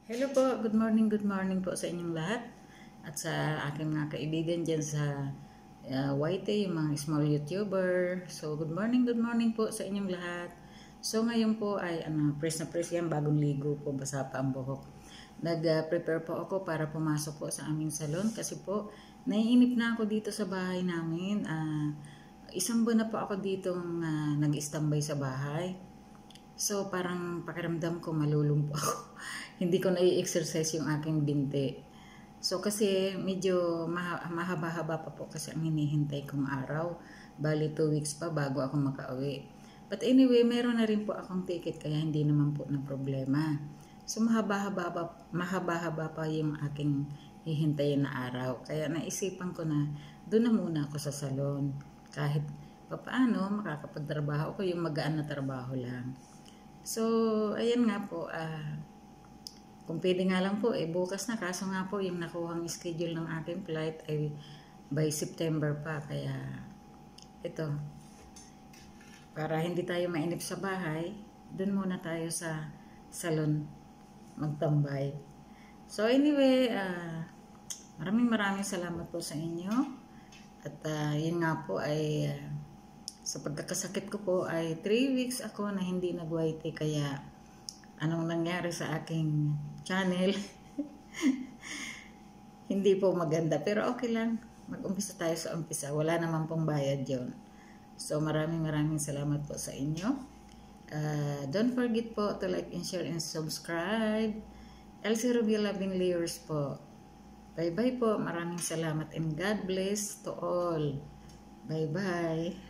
Hello po, good morning po sa inyong lahat at sa aking mga kaibigan dyan sa YT, yung mga small YouTuber. So, good morning po sa inyong lahat. So, ngayon po ay press na press yan, bagong ligo po, basa pa ang buhok. Nag-prepare po ako para pumasok po sa aming salon kasi po, naiinip na ako dito sa bahay namin. Isang buwan na po ako dito nag-standby sa bahay. So, parang pakiramdam ko malulung po ako. Hindi ko na-i-exercise yung aking binti. So, kasi medyo mahaba-haba pa po kasi ang hinihintay kong araw. Bali, 2 weeks pa bago ako makauwi. But anyway, meron na rin po akong ticket kaya hindi naman po na problema. So, mahaba-haba pa yung aking hihintayin na araw. Kaya naisipan ko na doon na muna ako sa salon. Kahit papaano makakapagtrabaho ko yung magaan na trabaho lang. So, ayan nga po, kung pwede nga lang po, bukas na. Kaso nga po, yung nakuhang schedule ng aking flight ay by September pa. Kaya, ito, para hindi tayo mainip sa bahay, dun muna tayo sa salon magtambay. So, anyway, maraming salamat po sa inyo. At yun nga po ay... sa pagkakasakit ko po ay 3 weeks ako na hindi nag-YT kaya anong nangyari sa aking channel hindi po maganda pero okay lang, mag-umpisa tayo sa umpisa, wala naman pong bayad yon. So maraming salamat po sa inyo. Don't forget po to like and share and subscribe. Elsie Rubio Loving Layers po. Bye bye po, maraming salamat and God bless to all. Bye bye.